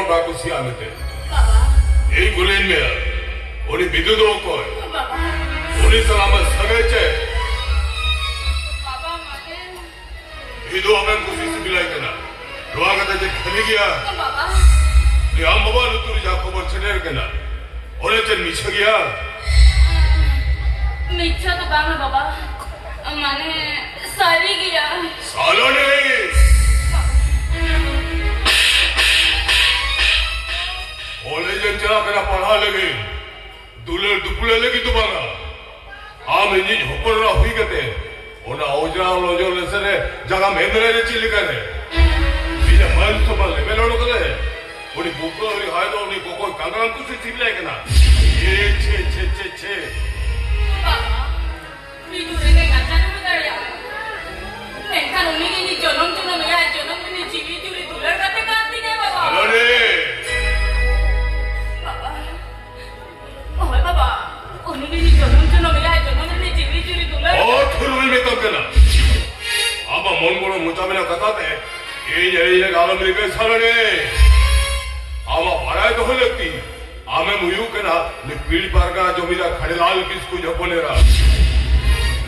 baku si amete. Baba. Ei gulen me. Oni bidudo ko. Baba. Oni salama sagache. Baba mane. Bidu amen kusi sibilai kana. Doa kata je khali gaya. Baba. Dia baba luturi jako bor chene kana. Oni chen micha gaya. मिच्छा तो बांग बाबा माने सारी गया सालो नहीं college चला मेरा पढ़ा लगे दूल्हे दुपले लगी तुम्हारा आम इंजिन होपर ना हुई कहते ओना ओजरा लोजो लेसरे जगह मेंदरे ने चिल्ली करे बिना मन तो मले मेलोड करे ओनी बुको ओनी हाय तो ओनी कोको कांगराम कुछ चिल्ले के ना ये छे बाबा विदुरे ने गाचाने बताया नेका उन्हीं की जनम जनम या जनम की जीवी जुरी दुलर करते कांती ने बाबा अरे बाबा ओए बाबा उन्हीं की जनम जनम या जनम की जीवी जुरी दुलर ओ थुरुल में तब केना आबा मन बड़ो मुचामेना कथाते ये गालम लिखे सारणे आवा भराय तो हो लगती आमे मुयू केना ने पीढ़ी पार का जमीदार खड़ेलाल किसको जपनेरा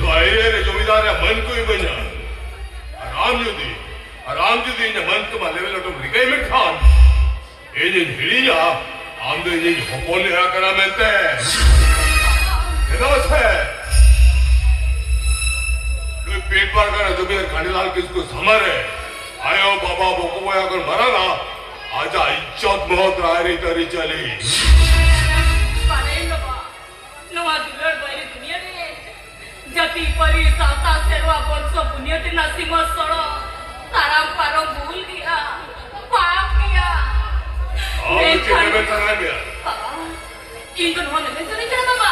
लो आये रे जमीदार या मन को ही बना आराम जुदी ने मन को माले वेलो तो रिकाई में खान ये जे हिली जा आम दे ये जपने या करा मेंते ये तो है लो पीढ़ी पार का जमीदार खड़ेलाल किसको समारे आयो बाबा बोको बोया कर मरा ना आजा इज्जत बहुत रायरी तरी चली पाने बाबा नवा दुलर बारी दुनिया रे जाति परी साता सेवा वर्ष पुण्य ते नसीम सड़ो तारा पारो भूल गया पाप किया मैं चले में चला गया इनको होने में चले चला बाबा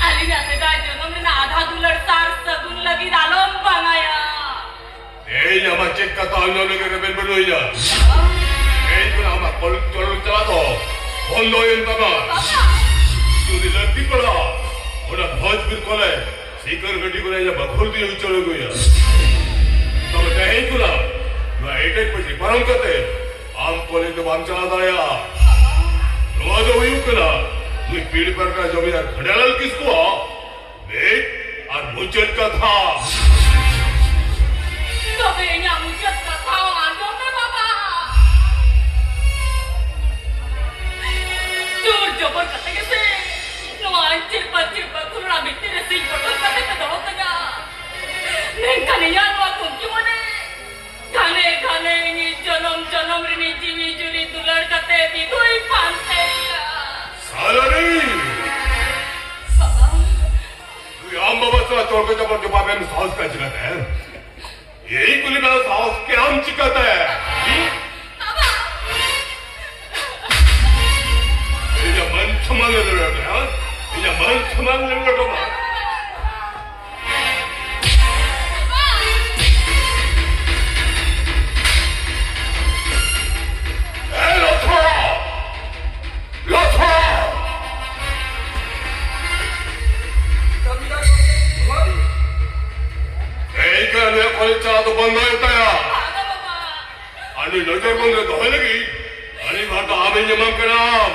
अली जाते दा जन्म ने आधा दुलर सार सगुन लगी दालों बनाया ए llama cek kata ino lagi rebel beloya eh pun ama kalau cala to hondo yang tama jadi lagi pula orang bhojpur kole sikar gadi kole ya bakhur diye chalo goya तब नहीं pula मैं एक पची परम करते आम college तो balm चला दाया रोज हुई कला मैं पीढ़ी पर का जमीदार खड़ेलाल किसको मैं और मुचल का था तो बेनिया मुझे कथाओं आंदो में बाबा जोर जबर करते कैसे नुआन चिरपा खुलना मिट्टी ने सिंह पटल करते पे दो तगा नेका नहीं आनवा कुंकी मने खाने ये जन्म रिनी जीवी जुरी दुलर करते भी कोई पांते सालरी बाबा तू आम बाबा से तोड़ के जबर के बाबे में साउस का चिकत है यही कुली मेरा साउस के आम चिकत है बाबा ये मन थमान ले रहा है हाँ ये मन थमान ले रहा है चला तो बंद होता है आणि नजर बंद धोय लगी आणि भाटा आवे जमा कराम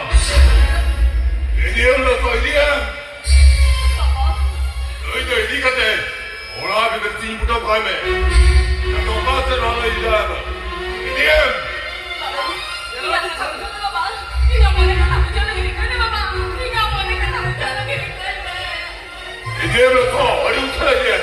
एडियम लो तो एडियम तो एडी कते ओला भी तीन फुट भाई में तो बात से रहला इधर एडियम एडियम लो तो अड़ी उठा दिया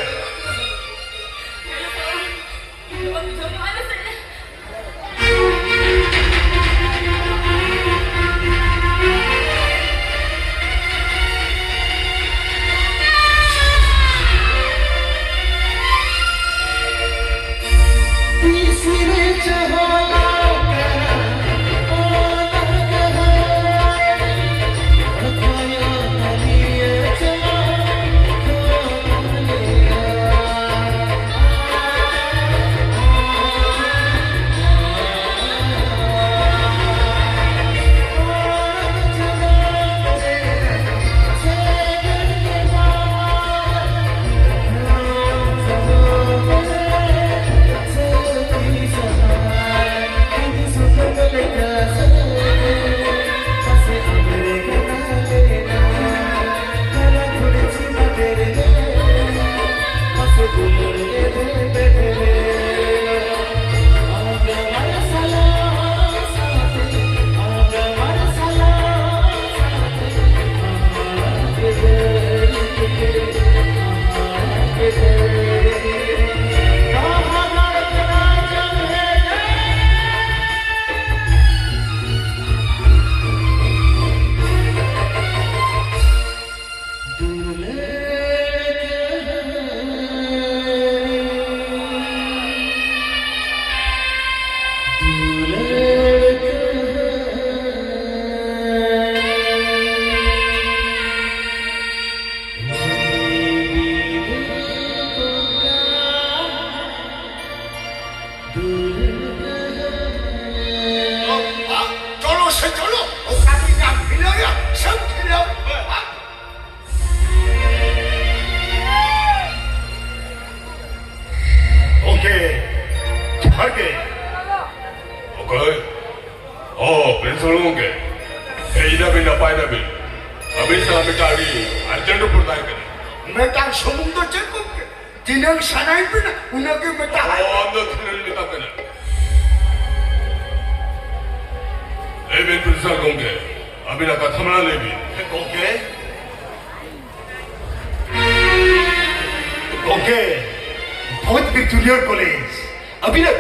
से चलो और काटी का खिलाया सब खिलाओ ओके ओके ओके प्रिंसिपल होंगे इधर भी ना पाए ना भी अभी साला बेटा अभी अर्जेंट पड़ता है कहीं मेटा समुद्र चेको जिन्हें सनाई भी ना उनके मेटा अंदर खेलने में तक ना लेकिन प्रिंसिपल होंगे अभी ना कथा मना ले भी ओके ओके बहुत भी जूनियर कॉलेज अभी ना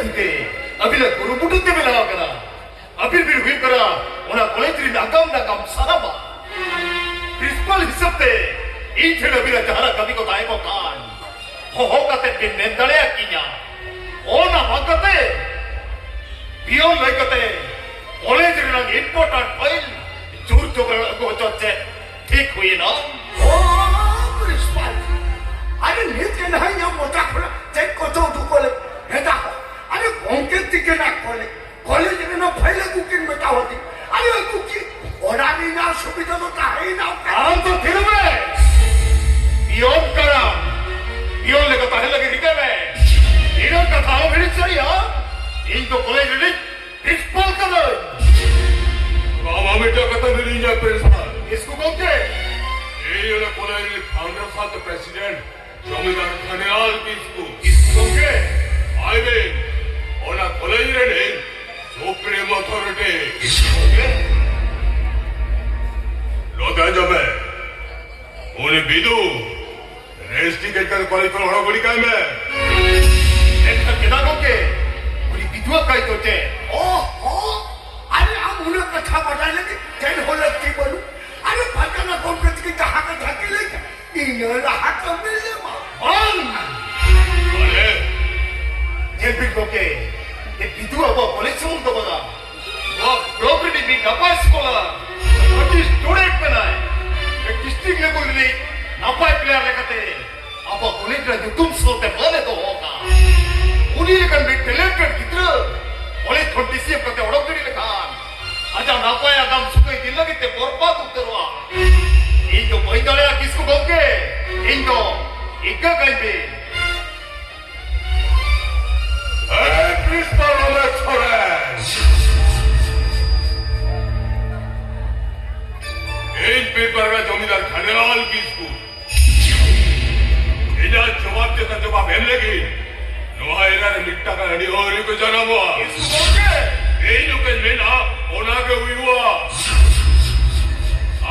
गुरुमुटु ते में लगा करा अभी भी हुई करा उन्हें कॉलेज री नाकाम सारा बा प्रिंसिपल हिसाब ते इन थे अभी ना जहारा कभी को ताए को कान हो कते बिन नेंदले किया ओ ना मगते पियोन लेकते कॉलेज री ना इंपॉर्टेंट फाइल चूर चोकर को चोचे ठीक हुई ना ओ प्रिंसिपल अरे नीचे नहीं ये मोटा खोला चेक को तो दुकोले हेता अरे कौन के ना कॉलेज में ना फाइल कुकिंग में होती अरे कुकिंग और आनी ना सुविधा तो काहे ना काम तो फिर में पियोन लेकर ताहे लगे रिके में इधर कथाओं में सही है इन तो कॉलेज में प्रिंसिपल कर मामा बेटा कथा मिली जा प्रिंसिपल इसको कौन के ये ना कॉलेज फाउंडर साथ प्रेसिडेंट जमींदार खनियाल किसको इसको के आई मीन ओना कॉलेज रे ने सुप्रीम अथॉरिटी लोटा जमे उन्हें बिदु रेस टिकट का कॉलेज पर होना बड़ी काय में ऐसा कितना को के पूरी बिदुआ काय तो चे ओ अरे हम उन्हें कथा बताने लगे जैन हो लगती बोलूं अरे पता ना कौन की कहाँ का ढके लेके इन्हें रहा तो मिले अरे जेल बिल को के ये बिदुआ वो कॉलेज से उनको बता वो प्रॉपर्टी भी नपास स्कॉलर बच्ची स्टूडेंट बना है एक डिस्ट्रिक्ट लेवल में नपास प्लेयर लेकर अब कॉलेज में जो तुम सोते बोले तो होगा उन्हीं लेकर भी टैलेंटेड कितना कॉलेज थोड़ी सी अब करते औरों के लिए खान अच्छा नपास आगम सुखे दिन लगे ते बर्बाद उतरवा इन तो कोई तो यार किसको बोलके इन तो इक्का कहीं पे प्रिंसिपल हमें छोड़े इन पेपर का जमींदार खनियाल किसको इधर जवाब देता जवाब हम लगी नोहा इधर मिट्टा का हड्डी और को जाना हुआ किसको बोलके यही लोग के लेना होना के हुई हुआ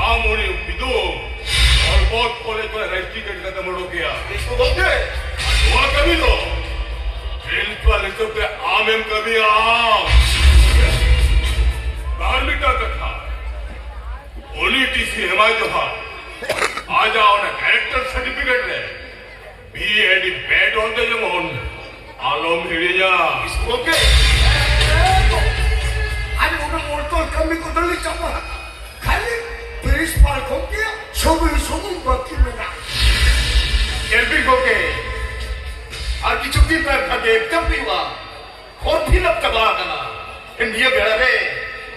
आम होने बिदो और बहुत कॉलेज में रेस्टी कट खत्म हो गया किसको बोलके हुआ कभी तो प्रिंसिपल इस पे आम एम कभी आम धार्मिकता कथा ओली टीसी हमारे जो था आ जाओ ना कैरेक्टर सर्टिफिकेट ले बी एड बैड होते जो मोहन आलो मेरे जा किसको बोलके अरे उन्हें मोड़तो कमी को दली चपा खाली प्रिंसिपल को किया सोमू बाकी में ना जेल को के और किचु दिन पर था एकदम भी हुआ और भी लब तबाह करना इंडिया बेड़ा रे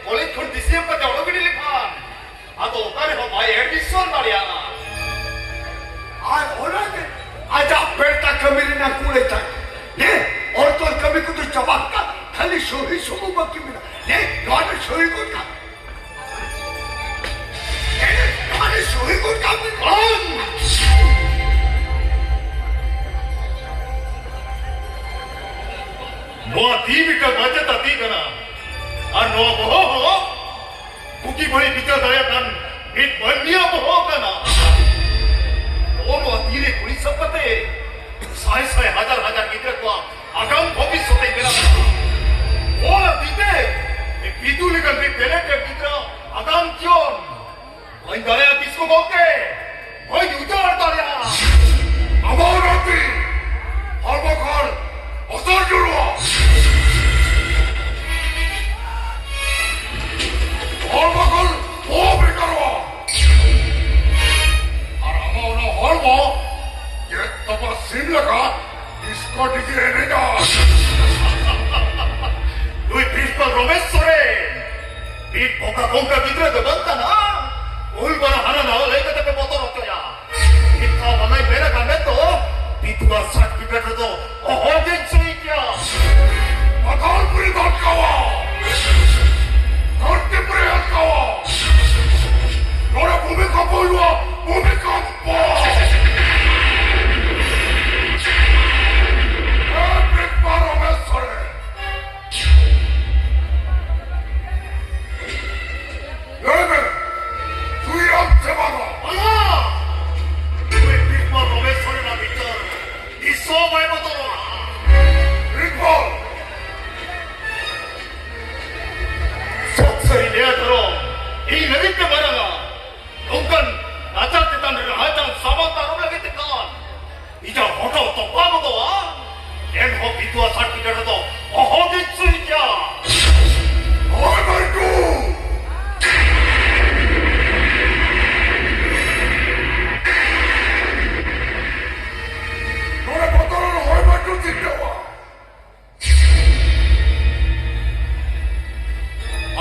कॉलेज थोड़ी दिसे पर जाओ भी नहीं लिखा आ तो करे हो भाई एडिशन मारे आना आज होना के आज आप बैठता कमीरी ना कूड़े तक ने और तो कभी को तो जवाब का खाली सोमू बाकी में ना ने गाने सोई को का गाने सोई को का में नोआ ती बिटर बचता ती कना और नोआ बहो कुकी बड़ी बिटर दया कन हिट बनिया बहो कना ओ नोआ तीरे कुड़ी सपते साय हजार कितरे को आगम भविष्य होते मेरा ओ ना दीते एक बिदु लेकर भी पहले के कितरा आगम क्यों भाई दया किसको बोलते भाई उतार दया अमरती और बखर 어서 들어와! 얼마걸 호흡을 따라와! 알아보나 헐고 옛다바 심려가 디스코티지 에네다! 너희 비스파 로맨스래! Di boka-boka gidra ke banta na. Ul bara hana na le kata pe motor to ya. Itha banai mera kame to bitua certificate to oh din sui kya. Akalpuri dot kawa. Korte pure kawa. Nora bumi kapolwa bumi kappo. Epic paro mesore. Lebe, suyam cebano. Allah! Gue Bigmal Robesore na bitor. Iso may motoro. Bigmal. Sotsari dia terong. Ini ngerit ke baranga. Tungkan, acar tetan rahajan sabat taruh lagi tekan. Ija hoto topa moto ah. En ho bitua certificate to. Oh din sui kya. Oh my God.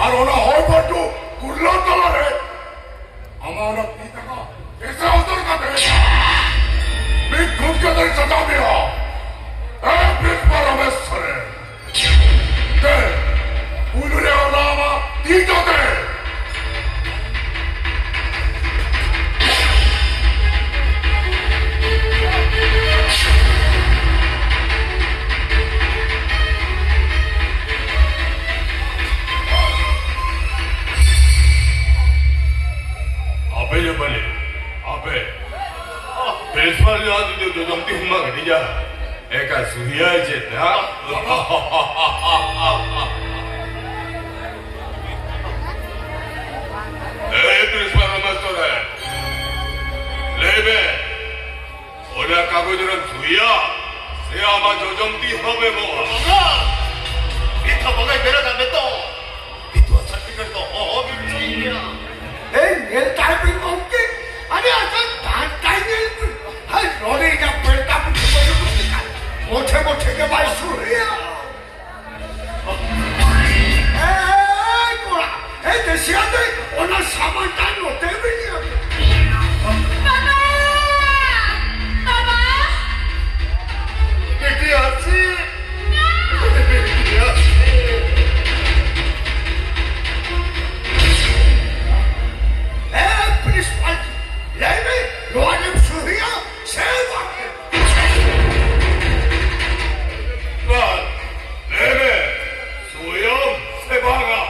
আর ওরা হয় বটু কুল্লা তলারে আমার পিতাকা এসে অন্তর কাটে বিক্ষুব্ধ দের সদা দিয়া এ বিস্মার অবেশ্বরে দে উলুরে ওলামা দিতে Ape je bale, ape. Principal yaad jo jamti humma gadi ja. Eka suhiya je ha. Hey principal Ramastore. Lebe. Ola kagojeran suhiya. Se ama jo jamti hobe mo. Itha bagai mera kame to bitua certificate to oh din sui kya. এই nail typing করতে আরে আসল ধান typing high রোডে যা পেটা মোঠে মোঠে কে ভাই শুরিয়া এই কোড়া এই দেশিয়াতে ওনার সামানটা নতে বেরিয়ে বাবা! বাবা! বেটি আছে বেটি আছে প্রিন্সিপাল লেবে রোয়ানিম শুরিয়া সেবা Bal, lebe, suyam sebaga.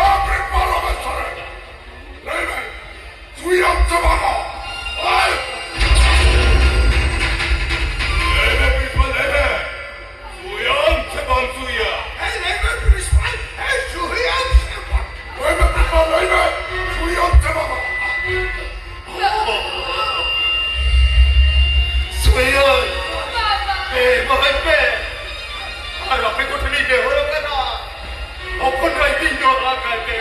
Abre palo mesore. Lebe, suyam cebano. Ay! Lebe principal lebe. Suyam sebam suya. এই লেবে প্রিন্সিপাল এই শুরিয়া সেবা Lebe pipal lebe, suyam cebano. Suyoy. বাবা! Eh, mahal আর আপনি কোথায় নিয়ে হলো কেন ওপন রাইটিং তো লাগাতে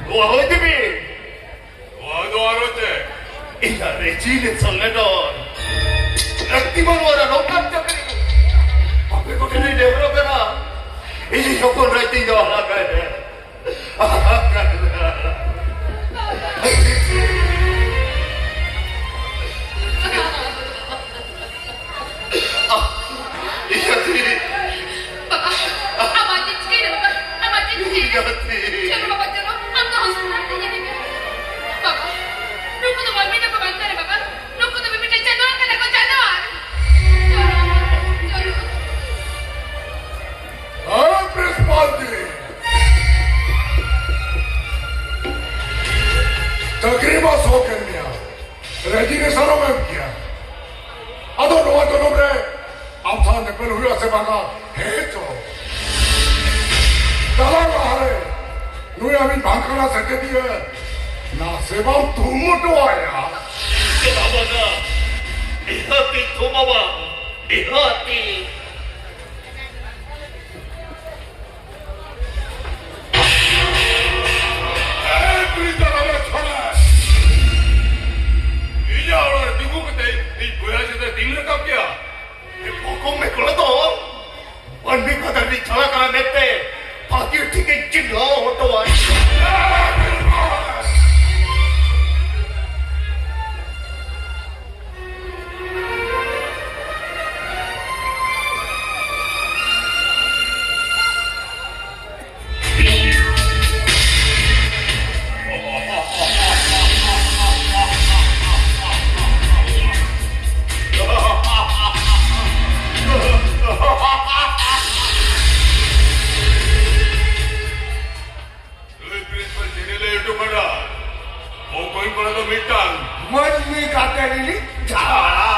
Doa hoy dibi. Wado arote. Ina regine solledon. Aktivan wara nokan chakri. Ape ko kini devro kara. Ei yokon writing do lagate. Iya ti. বাবা! আমার দিচ্ছি রে বাবা! আমার দিচ্ছি! Iya ti. চলো বাবা চলো! আমরা হসপিটালে নিয়ে যাবো! বাবা! রুকো তো বলবি না কো বাদ করে বাবা! রুকো তো বেটা চলো কেন কো চলো! চলো! Ah, principal di. na sakit dia. Nasibang tumut waya. Kenapa na? Ihati tumawa. Ihati. berita apa छोड़ा ini orang tunggu kita ini buaya kita tinggal kap क्या Pokok me kola to. Panni kadar ni chala kara nette. Pati thike chilla hoto wa. Mau koin kola to mitang. Mad mi kata ni jala.